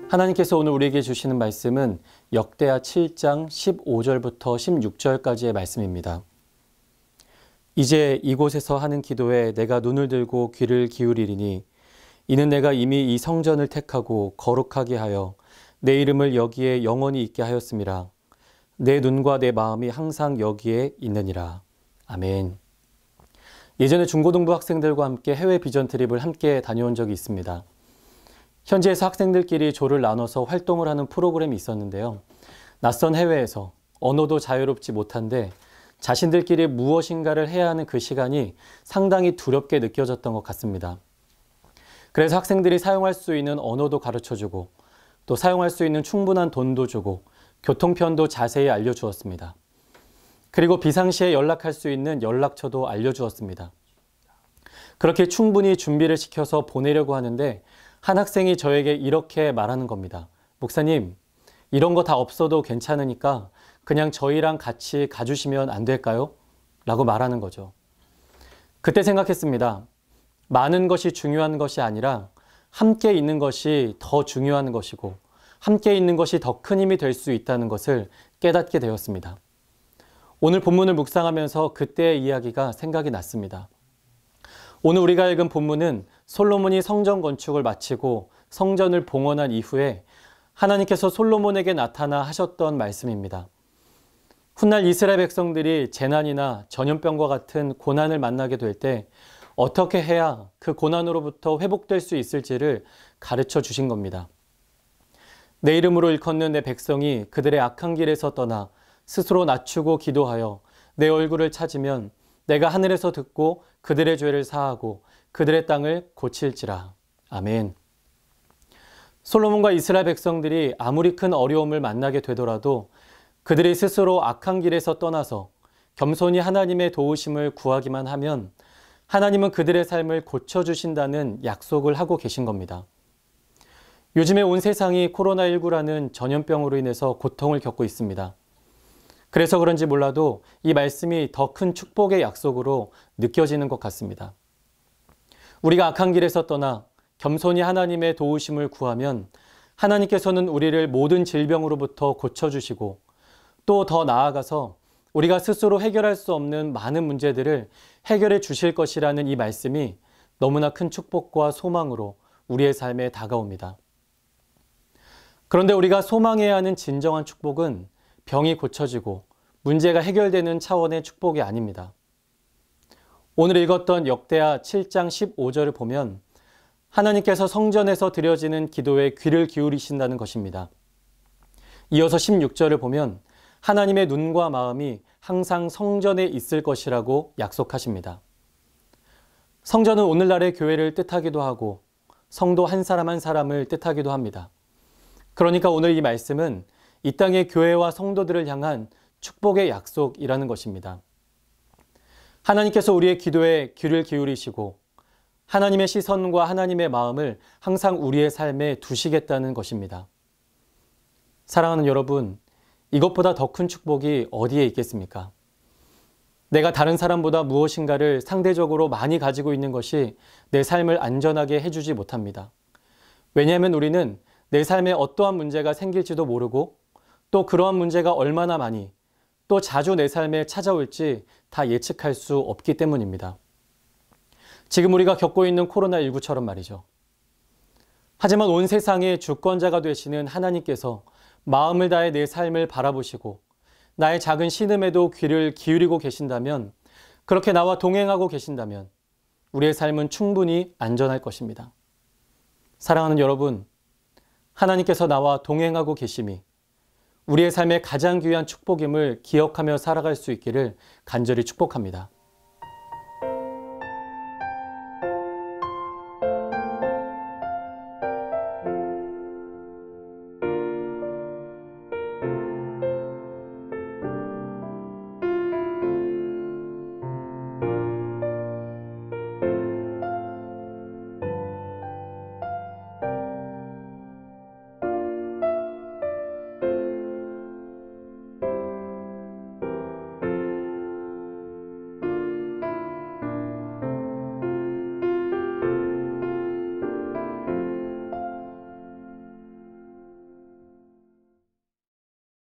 하나님께서 오늘 우리에게 주시는 말씀은 역대하 7장 15절부터 16절까지의 말씀입니다. 이제 이곳에서 하는 기도에 내가 눈을 들고 귀를 기울이리니 이는 내가 이미 이 성전을 택하고 거룩하게 하여 내 이름을 여기에 영원히 있게 하였음이라. 내 눈과 내 마음이 항상 여기에 있느니라. 아멘. 예전에 중고등부 학생들과 함께 해외 비전 트립을 함께 다녀온 적이 있습니다. 현지에서 학생들끼리 조를 나눠서 활동을 하는 프로그램이 있었는데요. 낯선 해외에서 언어도 자유롭지 못한데 자신들끼리 무엇인가를 해야 하는 그 시간이 상당히 두렵게 느껴졌던 것 같습니다. 그래서 학생들이 사용할 수 있는 언어도 가르쳐주고 또 사용할 수 있는 충분한 돈도 주고 교통편도 자세히 알려주었습니다. 그리고 비상시에 연락할 수 있는 연락처도 알려주었습니다. 그렇게 충분히 준비를 시켜서 보내려고 하는데 한 학생이 저에게 이렇게 말하는 겁니다. 목사님, 이런 거 다 없어도 괜찮으니까 그냥 저희랑 같이 가주시면 안 될까요? 라고 말하는 거죠. 그때 생각했습니다. 많은 것이 중요한 것이 아니라 함께 있는 것이 더 중요한 것이고 함께 있는 것이 더 큰 힘이 될 수 있다는 것을 깨닫게 되었습니다. 오늘 본문을 묵상하면서 그때의 이야기가 생각이 났습니다. 오늘 우리가 읽은 본문은 솔로몬이 성전 건축을 마치고 성전을 봉헌한 이후에 하나님께서 솔로몬에게 나타나 하셨던 말씀입니다. 훗날 이스라엘 백성들이 재난이나 전염병과 같은 고난을 만나게 될 때 어떻게 해야 그 고난으로부터 회복될 수 있을지를 가르쳐 주신 겁니다. 내 이름으로 일컫는 내 백성이 그들의 악한 길에서 떠나 스스로 낮추고 기도하여 내 얼굴을 찾으면 내가 하늘에서 듣고 그들의 죄를 사하고 그들의 땅을 고칠지라. 아멘. 솔로몬과 이스라엘 백성들이 아무리 큰 어려움을 만나게 되더라도 그들이 스스로 악한 길에서 떠나서 겸손히 하나님의 도우심을 구하기만 하면 하나님은 그들의 삶을 고쳐주신다는 약속을 하고 계신 겁니다. 요즘에 온 세상이 코로나19라는 전염병으로 인해서 고통을 겪고 있습니다. 그래서 그런지 몰라도 이 말씀이 더 큰 축복의 약속으로 느껴지는 것 같습니다. 우리가 악한 길에서 떠나 겸손히 하나님의 도우심을 구하면 하나님께서는 우리를 모든 질병으로부터 고쳐주시고 또 더 나아가서 우리가 스스로 해결할 수 없는 많은 문제들을 해결해 주실 것이라는 이 말씀이 너무나 큰 축복과 소망으로 우리의 삶에 다가옵니다. 그런데 우리가 소망해야 하는 진정한 축복은 병이 고쳐지고 문제가 해결되는 차원의 축복이 아닙니다. 오늘 읽었던 역대하 7장 15절을 보면 하나님께서 성전에서 드려지는 기도에 귀를 기울이신다는 것입니다. 이어서 16절을 보면 하나님의 눈과 마음이 항상 성전에 있을 것이라고 약속하십니다. 성전은 오늘날의 교회를 뜻하기도 하고 성도 한 사람 한 사람을 뜻하기도 합니다. 그러니까 오늘 이 말씀은 이 땅의 교회와 성도들을 향한 축복의 약속이라는 것입니다. 하나님께서 우리의 기도에 귀를 기울이시고 하나님의 시선과 하나님의 마음을 항상 우리의 삶에 두시겠다는 것입니다. 사랑하는 여러분, 이것보다 더 큰 축복이 어디에 있겠습니까? 내가 다른 사람보다 무엇인가를 상대적으로 많이 가지고 있는 것이 내 삶을 안전하게 해주지 못합니다. 왜냐하면 우리는 내 삶에 어떠한 문제가 생길지도 모르고 또 그러한 문제가 얼마나 많이 또 자주 내 삶에 찾아올지 다 예측할 수 없기 때문입니다. 지금 우리가 겪고 있는 코로나19처럼 말이죠. 하지만 온 세상의 주권자가 되시는 하나님께서 마음을 다해 내 삶을 바라보시고 나의 작은 신음에도 귀를 기울이고 계신다면, 그렇게 나와 동행하고 계신다면 우리의 삶은 충분히 안전할 것입니다. 사랑하는 여러분, 하나님께서 나와 동행하고 계심이 우리의 삶의 가장 귀한 축복임을 기억하며 살아갈 수 있기를 간절히 축복합니다.